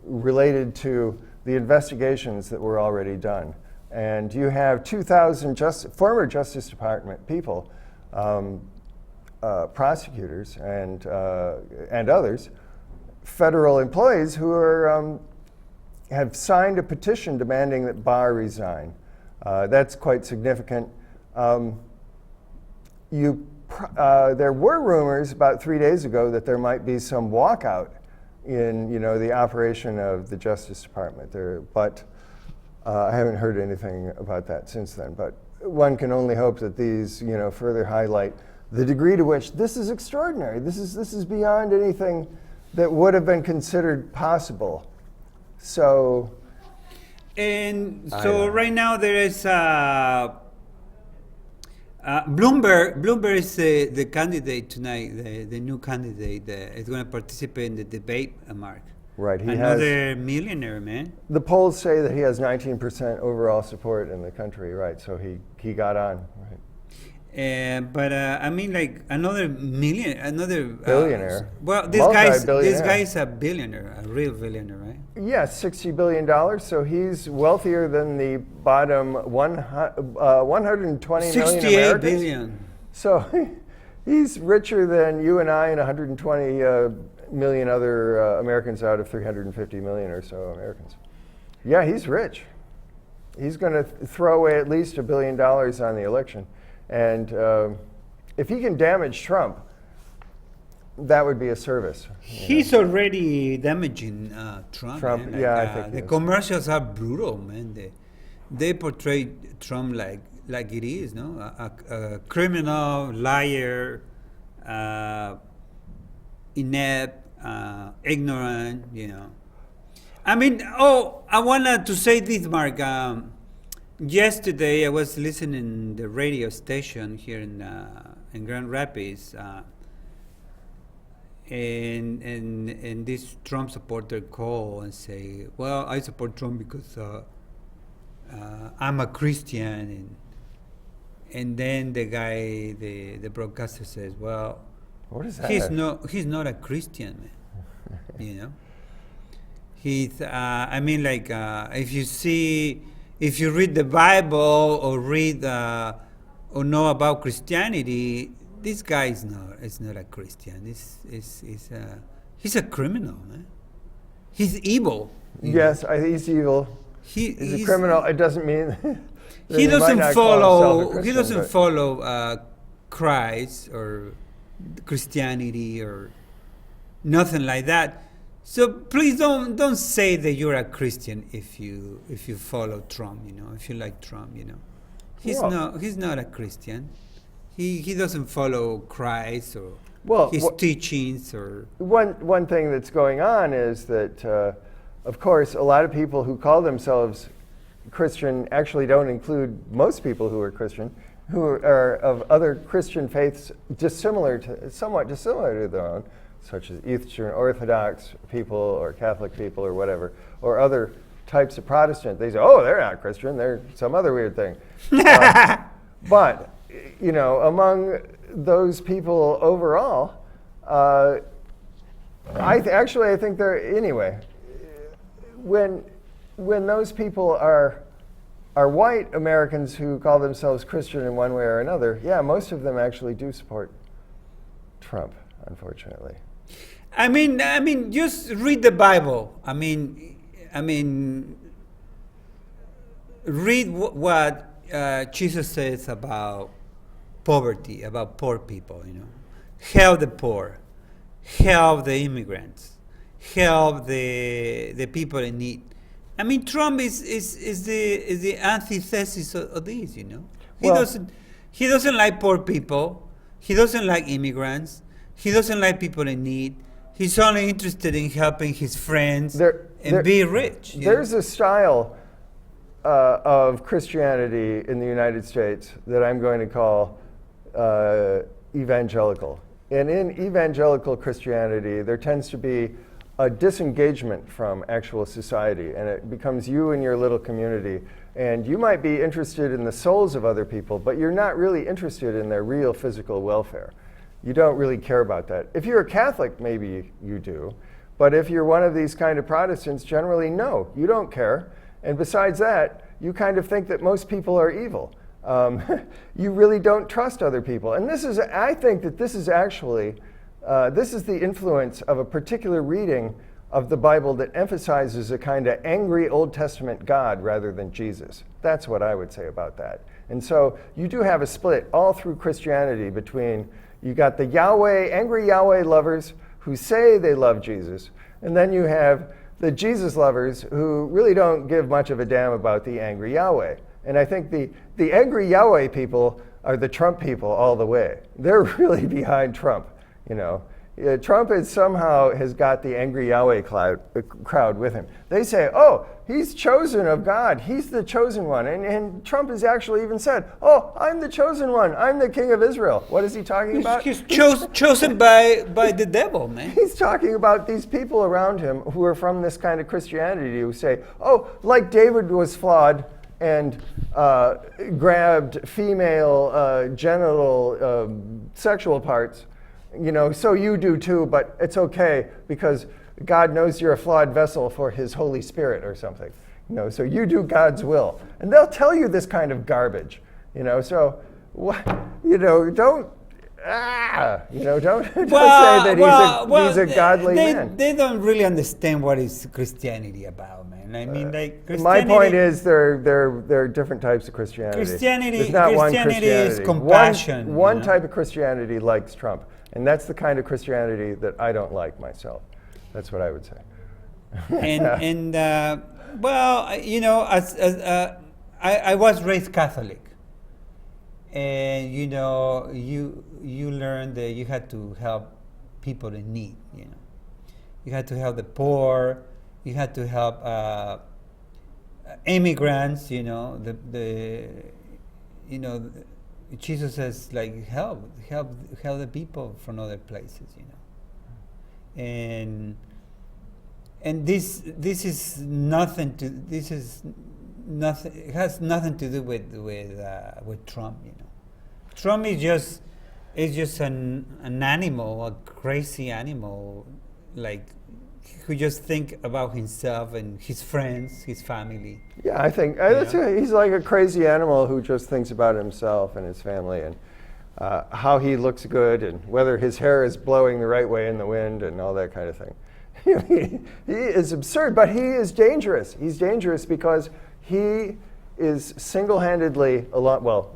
S1: related to the investigations that were already done. And you have 2,000 former Justice Department people, prosecutors and others, federal employees who are have signed a petition demanding that Barr resign. That's quite significant. There were rumors about 3 days ago that there might be some walkout in the operation of the Justice Department there, but I haven't heard anything about that since then. But one can only hope that these further highlight the degree to which this is extraordinary. This is beyond anything that would have been considered possible. So.
S2: And so right now there is Bloomberg is the candidate tonight, the new candidate that is going to participate in the debate, Mark.
S1: Right.
S2: Another millionaire, man.
S1: The polls say that he has 19% overall support in the country, right? So he got on, right?
S2: But I mean, like another
S1: billionaire.
S2: Well, this guy is a billionaire, a real billionaire, right?
S1: Yes, $60 billion. So he's wealthier than the bottom 120 million
S2: 68
S1: Americans.
S2: billion.
S1: So he's richer than you and I and 120 million other Americans out of 350 million or so Americans. Yeah, he's rich. He's going to throw away at least $1 billion on the election. And if he can damage Trump, that would be a service.
S2: He's already damaging Trump. Man. Like,
S1: yeah, I think
S2: the commercials are brutal, man. They portray Trump like it is, no? A criminal, liar, inept, ignorant, I mean, I wanted to say this, Mark. Yesterday, I was listening to the radio station here in Grand Rapids, and this Trump supporter call and say, "Well, I support Trump because I'm a Christian," and then the guy, the broadcaster says, "Well,
S3: What is that?
S2: he's not a Christian, man." He's, I mean, like, if you read the Bible or read or know about Christianity, this guy is not a Christian. He's a criminal, man. He's evil.
S3: Yes, he's evil. He's a criminal. It doesn't mean
S2: he doesn't follow Christ or Christianity or nothing like that. So please don't say that you're a Christian if you follow Trump, if you like Trump, He's not a Christian. He doesn't follow Christ or his teachings or
S3: one thing that's going on is that of course a lot of people who call themselves Christian actually don't include most people who are Christian, who are of other Christian faiths somewhat dissimilar to their own, such as Eastern Orthodox people or Catholic people or whatever, or other types of Protestant. They say, oh, they're not Christian, they're some other weird thing. But, among those people overall, I think they're, anyway, when those people are white Americans who call themselves Christian in one way or another, yeah, most of them actually do support Trump, unfortunately.
S2: I mean, just read the Bible. I mean, read what Jesus says about poverty, about poor people. Help the poor, help the immigrants, help the people in need. I mean, Trump is the antithesis of this. He doesn't like poor people. He doesn't like immigrants. He doesn't like people in need. He's only interested in helping his friends and be rich.
S3: There's a style of Christianity in the United States that I'm going to call evangelical. And in evangelical Christianity, there tends to be a disengagement from actual society, and it becomes you and your little community. And you might be interested in the souls of other people, but you're not really interested in their real physical welfare. You don't really care about that. If you're a Catholic, maybe you do. But if you're one of these kind of Protestants, generally, no, you don't care. And besides that, you kind of think that most people are evil. You really don't trust other people. And I think that this is actually, this is the influence of a particular reading of the Bible that emphasizes a kind of angry Old Testament God rather than Jesus. That's what I would say about that. And so you do have a split all through Christianity between, you got the angry Yahweh lovers who say they love Jesus, and then you have the Jesus lovers who really don't give much of a damn about the angry Yahweh. And I think the angry Yahweh people are the Trump people all the way. They're really behind Trump, Trump somehow has got the angry Yahweh crowd with him. They say, oh, he's chosen of God. He's the chosen one. And Trump has actually even said, oh, I'm the chosen one. I'm the king of Israel. What is he talking about?
S2: He's chosen by the devil, man.
S3: He's talking about these people around him who are from this kind of Christianity who say, oh, like David was flawed and grabbed female genital sexual parts, so you do too, but it's okay because God knows you're a flawed vessel for his Holy Spirit or something. So you do God's will. And they'll tell you this kind of garbage, so what, don't don't say that he's a godly man.
S2: They don't really understand what is Christianity about, man. I mean, Christianity,
S3: my point is there are different types of Christianity. There's not one Christianity
S2: is compassion.
S3: One type of Christianity likes Trump, and that's the kind of Christianity that I don't like myself. That's what I would say.
S2: I was raised Catholic. And you learn that you had to help people in need. You had to help the poor. You had to help immigrants. Jesus says like help the people from other places. And this is nothing to it has nothing to do with Trump. Trump is just an animal, a crazy animal, like who just think about himself and his friends, his family.
S3: Yeah, I think he's like a crazy animal who just thinks about himself and his family and how he looks good and whether his hair is blowing the right way in the wind and all that kind of thing. He is absurd, but he is dangerous. He's dangerous because he is single-handedly,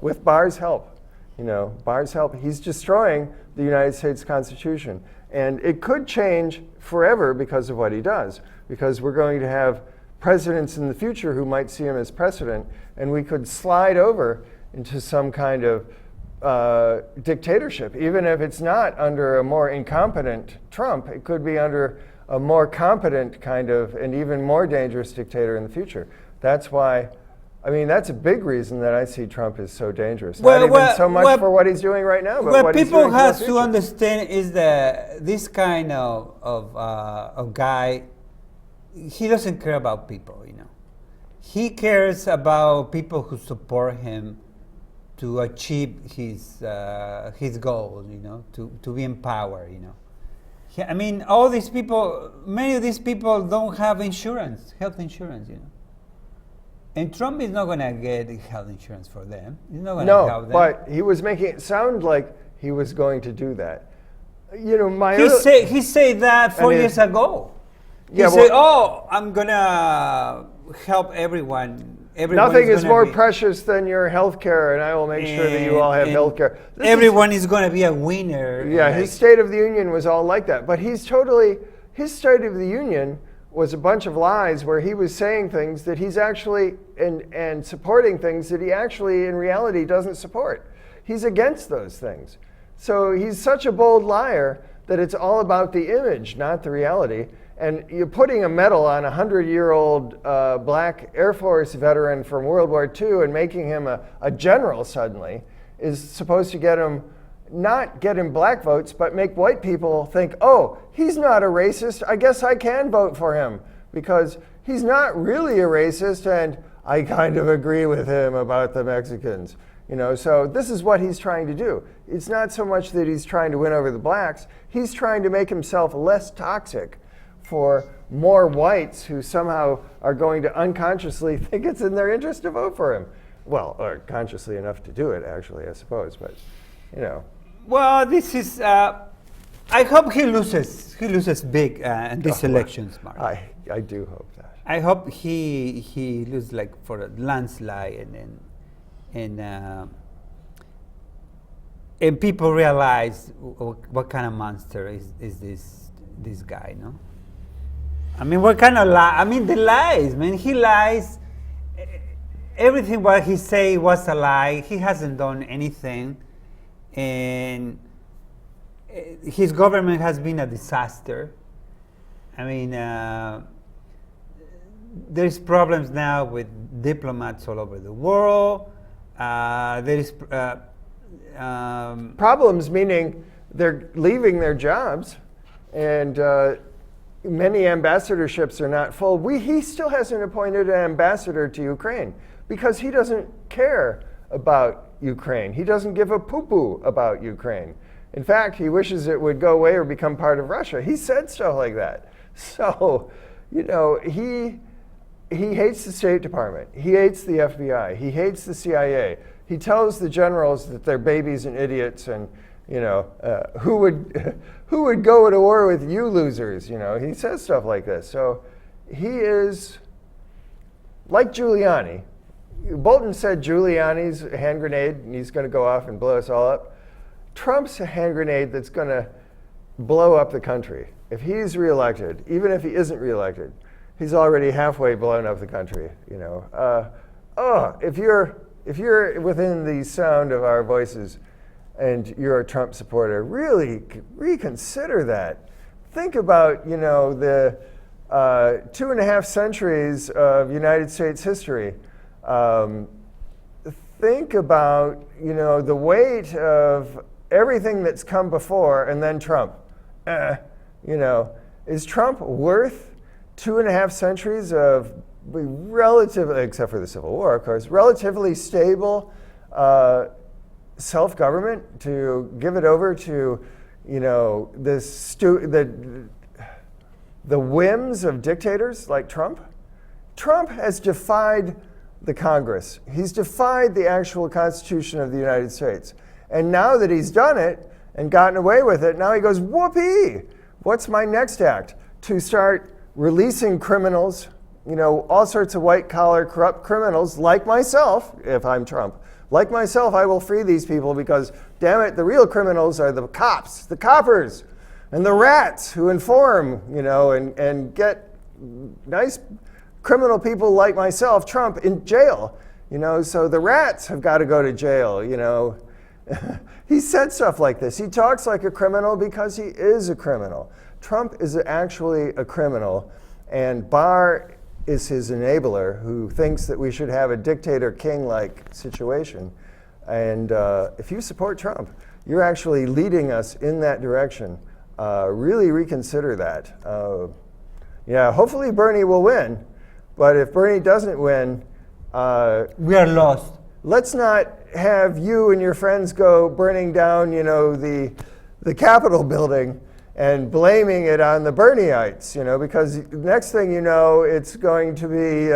S3: with Barr's help, he's destroying the United States Constitution. And it could change forever because of what he does, because we're going to have presidents in the future who might see him as precedent, and we could slide over into some kind of dictatorship. Even if it's not under a more incompetent Trump, it could be under a more competent kind of, and even more dangerous dictator in the future. That's why, that's a big reason that I see Trump as so dangerous. Not even so much for what he's doing right now, but what he's doing for the future.
S2: What people have to understand is that this kind of guy, he doesn't care about people, He cares about people who support him to achieve his goals, to be in power, all these people, many of these people don't have health insurance, And Trump is not going to get health insurance for them. He's not going to help them.
S3: No, but he was making it sound like he was going to do that.
S2: He said that 4 years ago. He said, I'm going to help everyone.
S3: Nothing is more precious than your health care, and I will make sure that you all have health care.
S2: Everyone is going to be a winner.
S3: Yeah, his State of the Union was all like that. But his State of the Union was a bunch of lies where he was saying things that he's actually, and supporting things that he actually in reality doesn't support. He's against those things. So he's such a bold liar that it's all about the image, not the reality. And you're putting a medal on a 100-year-old black Air Force veteran from World War II and making him a general suddenly is supposed to not get him black votes, but make white people think, he's not a racist. I guess I can vote for him because he's not really a racist and I kind of agree with him about the Mexicans. So this is what he's trying to do. It's not so much that he's trying to win over the blacks. He's trying to make himself less toxic for more whites who somehow are going to unconsciously think it's in their interest to vote for him. Well, or consciously enough to do it, actually, I suppose. But,
S2: Well, this is. I hope he loses. He loses big in these elections, Mark.
S3: I do hope that.
S2: I hope he loses like for a landslide, and people realize what kind of monster is this guy, no? What kind of lie? The lies, man. He lies. Everything what he say was a lie. He hasn't done anything, and his government has been a disaster. There's problems now with diplomats all over the world. There is
S3: problems, meaning they're leaving their jobs, and many ambassadorships are not full. He still hasn't appointed an ambassador to Ukraine because he doesn't care about Ukraine. He doesn't give a poo-poo about Ukraine. In fact, he wishes it would go away or become part of Russia. He said stuff like that. So, he hates the State Department. He hates the FBI. He hates the CIA. He tells the generals that they're babies and idiots and who would go to war with you losers? He says stuff like this. So he is like Giuliani. Bolton said Giuliani's a hand grenade and he's going to go off and blow us all up. Trump's a hand grenade that's going to blow up the country. If he's reelected, even if he isn't reelected, he's already halfway blown up the country. If you're within the sound of our voices, and you're a Trump supporter, really reconsider that. Think about, the 2.5 centuries of United States history. Think about, the weight of everything that's come before and then Trump. Is Trump worth 2.5 centuries of relatively, except for the Civil War, of course, relatively stable self-government, to give it over to, the whims of dictators like Trump? Trump has defied the Congress. He's defied the actual Constitution of the United States. And now that he's done it and gotten away with it, now he goes, whoopee! What's my next act? To start releasing criminals, all sorts of white-collar corrupt criminals like myself, if I'm Trump. Like myself, I will free these people because, damn it, the real criminals are the cops, the coppers, and the rats who inform, and get nice criminal people like myself, Trump, in jail. So the rats have got to go to jail, He said stuff like this. He talks like a criminal because he is a criminal. Trump is actually a criminal, and Barr is his enabler who thinks that we should have a dictator king-like situation. And if you support Trump, you're actually leading us in that direction. Really reconsider that. Hopefully Bernie will win, but if Bernie doesn't win,
S2: we are lost.
S3: Let's not have you and your friends go burning down, the Capitol building and blaming it on the Bernieites, because next thing you know, it's going to be...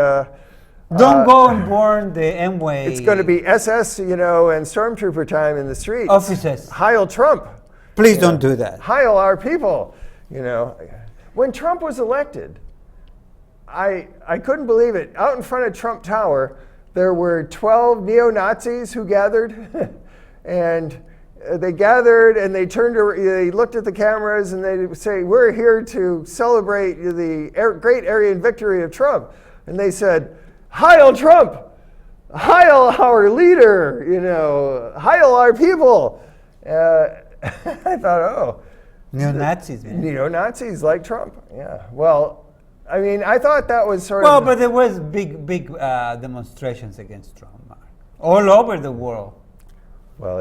S2: Don't go and burn the Amway.
S3: It's going to be SS, and stormtrooper time in the streets.
S2: Offices.
S3: Heil Trump.
S2: Please don't do that.
S3: Heil our people. When Trump was elected, I couldn't believe it. Out in front of Trump Tower, there were 12 neo-Nazis who gathered, and they gathered and they looked at the cameras and they say, "We're here to celebrate the great Aryan victory of Trump." And they said, "Heil Trump! Heil our leader! Heil our people!" I thought, oh.
S2: Neo-Nazis, man.
S3: Neo-Nazis like Trump, yeah. Well, I thought that was sort of...
S2: Well, but there was big demonstrations against Trump, Mark, all over the world.
S3: Well,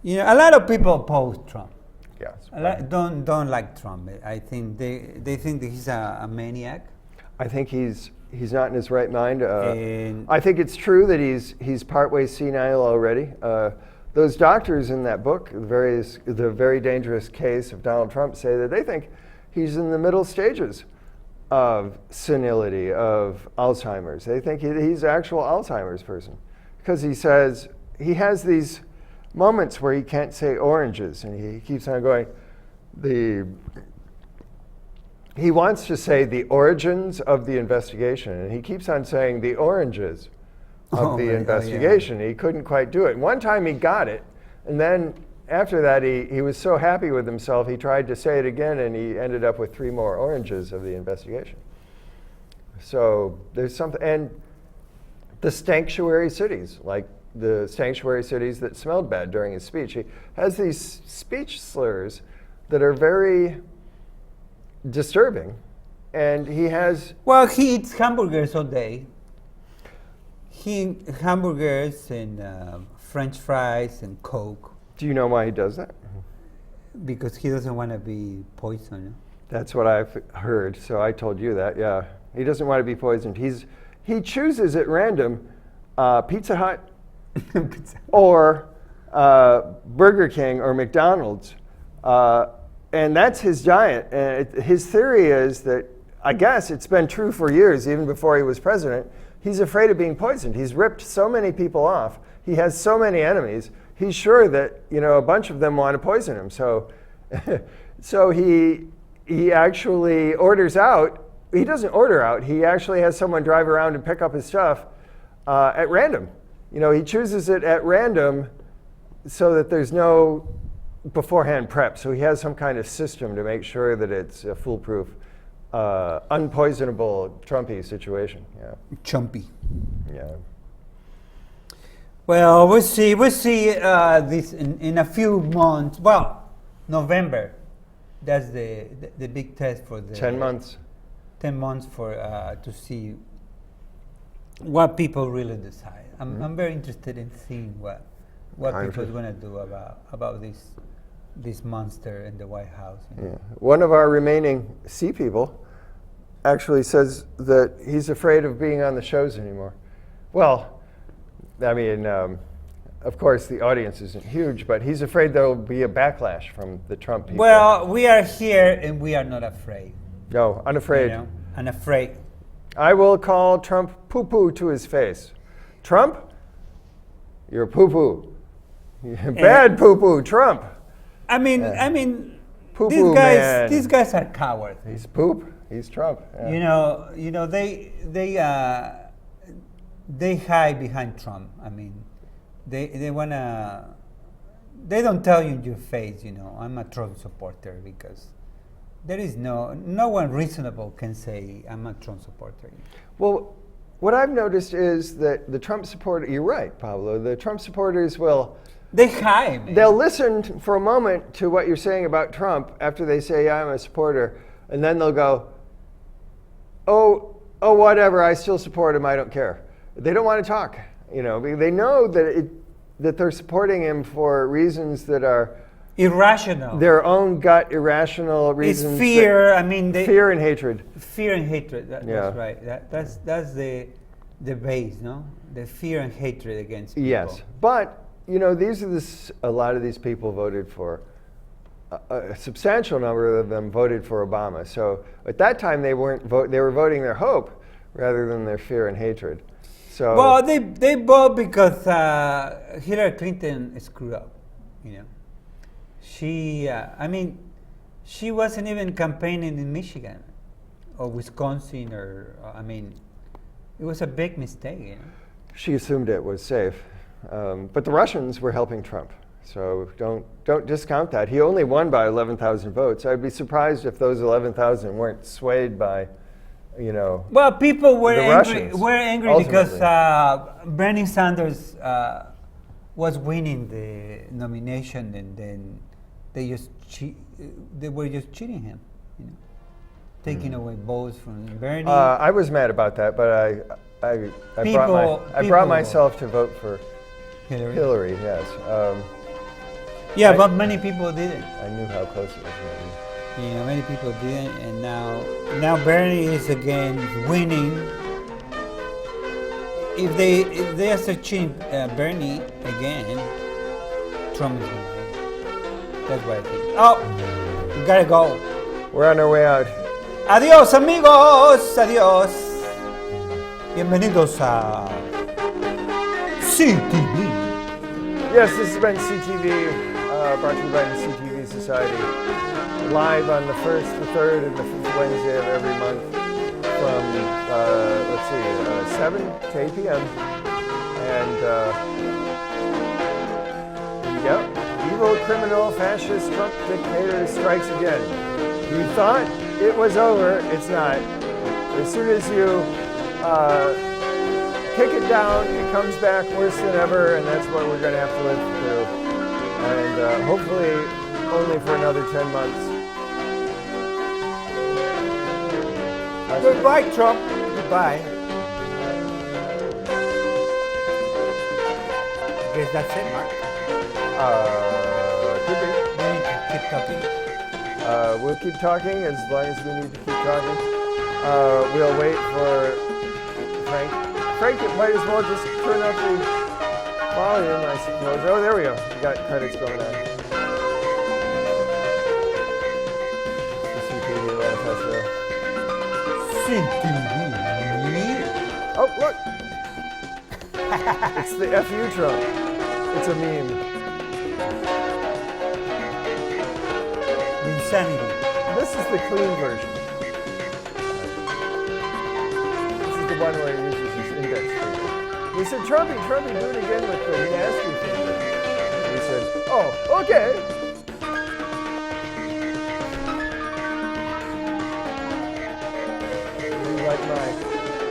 S2: a lot of people oppose Trump.
S3: Yes.
S2: Don't like Trump. I think they think that he's a maniac.
S3: I think he's not in his right mind. I think it's true that he's partway senile already. Those doctors in that book, the very dangerous case of Donald Trump, say that they think he's in the middle stages of senility, of Alzheimer's. They think he's an actual Alzheimer's person because he says he has these moments where he can't say oranges, and he keeps on going. He wants to say the origins of the investigation, and he keeps on saying the oranges of the investigation. He couldn't quite do it. One time he got it, and then after that he was so happy with himself he tried to say it again, and he ended up with 3 more oranges of the investigation. So there's something, and the sanctuary cities, like the sanctuary cities that smelled bad during his speech. He has these speech slurs that are very disturbing, and he has...
S2: Well, he eats hamburgers all day. He eats hamburgers and French fries and Coke.
S3: Do you know why he does that?
S2: Because he doesn't want to be poisoned.
S3: That's what I've heard, so I told you that, yeah. He doesn't want to be poisoned. He chooses at random Pizza Hut or Burger King or McDonald's, and that's his diet. And his theory is that, I guess it's been true for years, even before he was president, he's afraid of being poisoned. He's ripped so many people off. He has so many enemies. He's sure that a bunch of them want to poison him. So, so he actually orders out. He doesn't order out. He actually has someone drive around and pick up his stuff at random. He chooses it at random so that there's no beforehand prep. So he has some kind of system to make sure that it's a foolproof, unpoisonable Trumpy situation. Yeah.
S2: Chumpy.
S3: Yeah.
S2: Well, we'll see. We'll see this in a few months. Well, November. That's the big test for the
S3: 10 months.
S2: 10 months for to see what people really decide. I'm very interested in seeing what people are going to do about this monster in the White House. You know?
S3: Yeah. One of our remaining C people actually says that he's afraid of being on the shows anymore. Well, I mean, of course, the audience isn't huge, but he's afraid there will be a backlash from the Trump people.
S2: Well, we are here and we are not afraid.
S3: No, unafraid.
S2: You know? Unafraid.
S3: I will call Trump poo-poo to his face. Trump, you're poo-poo. Bad poo-poo, Trump.
S2: I mean,
S3: Poo-poo man.
S2: these guys are cowards.
S3: He's poop. He's Trump. Yeah.
S2: You know, they hide behind Trump. I mean, they wanna. They don't tell you in your face. You know, I'm a Trump supporter because there is no one reasonable can say I'm a Trump supporter.
S3: Well, what I've noticed is that the Trump supporter. You're right, Pablo. The Trump supporters will.
S2: They hide. Man.
S3: They'll listen for a moment to what you're saying about Trump after they say, yeah, I'm a supporter, and then they'll go, oh, whatever. I still support him. I don't care. They don't want to talk. You know, they know that they're supporting him for reasons that are
S2: irrational.
S3: Their own gut, irrational reasons.
S2: It's fear. I mean,
S3: fear and hatred.
S2: Fear and hatred.
S3: Yeah.
S2: That's right. That's the base, no? The fear and hatred against people.
S3: Yes, but you know, these are a lot of these people voted for. A substantial number of them voted for Obama. So at that time, they were voting their hope rather than their fear and hatred. So
S2: well, they vote because Hillary Clinton screwed up. You know, she wasn't even campaigning in Michigan or Wisconsin it was a big mistake. You know?
S3: She assumed it was safe, but the Russians were helping Trump. So don't discount that. He only won by 11,000 votes. I'd be surprised if those 11,000 weren't swayed by, you know.
S2: Well, people were angry.
S3: Russians,
S2: Were angry
S3: ultimately.
S2: because Bernie Sanders was winning the nomination, and then they were just cheating him, you know, taking away votes from Bernie.
S3: I was mad about that, but I brought myself to vote for Hillary. Yes.
S2: Yeah, but many people didn't.
S3: I knew how close it was going to be.
S2: You know, many people didn't, and now Bernie is again winning. If they are searching Bernie again, Trump is going to win. That's what I think. Oh, we gotta go.
S3: We're on our way out.
S2: Adiós, amigos. Adiós. Bienvenidos a CTV.
S3: Yes, this has been CTV. Brought to you by the CTV Society, live on the 1st, the 3rd, and the 5th Wednesday of every month from, 7 to 8 p.m. And, yep, evil, criminal, fascist, Trump dictator strikes again. You thought it was over, it's not. As soon as you kick it down, it comes back worse than ever, and that's what we're going to have to live through. And hopefully only for another 10 months.
S2: Goodbye, Trump. Goodbye. Guess that's it, Mark.
S3: Could be.
S2: We need to keep talking.
S3: We'll keep talking as long as we need to keep talking. We'll wait for Frank. Frank, it might as well just turn up the volume, I suppose. Oh, there we go. We got credits going on. The CTV Manifesto.
S2: CTV.
S3: Oh, look! It's the FU Trump. It's a meme.
S2: Insanity.
S3: This is the clean version. This is the one where he uses his index finger. He said, Trumpy, do it again with the nasty finger. And he said, oh, okay. Do you like my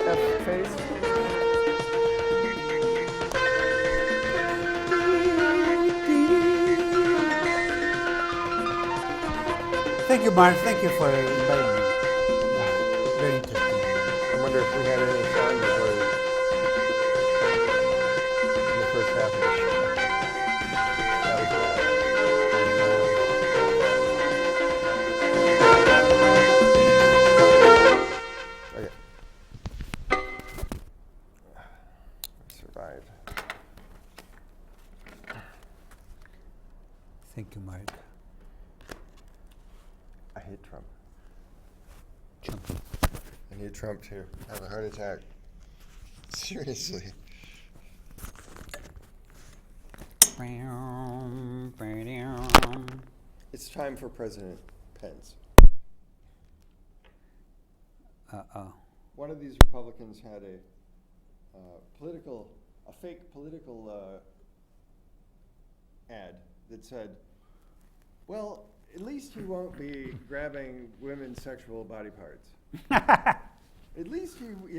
S3: F face?
S2: you, Mark. Thank you for inviting me. Very interesting.
S3: I wonder if we had any sound recorded in the first half of the show. That was okay. We survived.
S2: Thank you, Mark.
S3: I hate Trump.
S2: Trump.
S3: I need Trump to have a heart attack. Seriously. It's time for President Pence.
S2: Uh-oh.
S3: One of these Republicans had a fake political ad that said, well, at least he won't be grabbing women's sexual body parts. At least he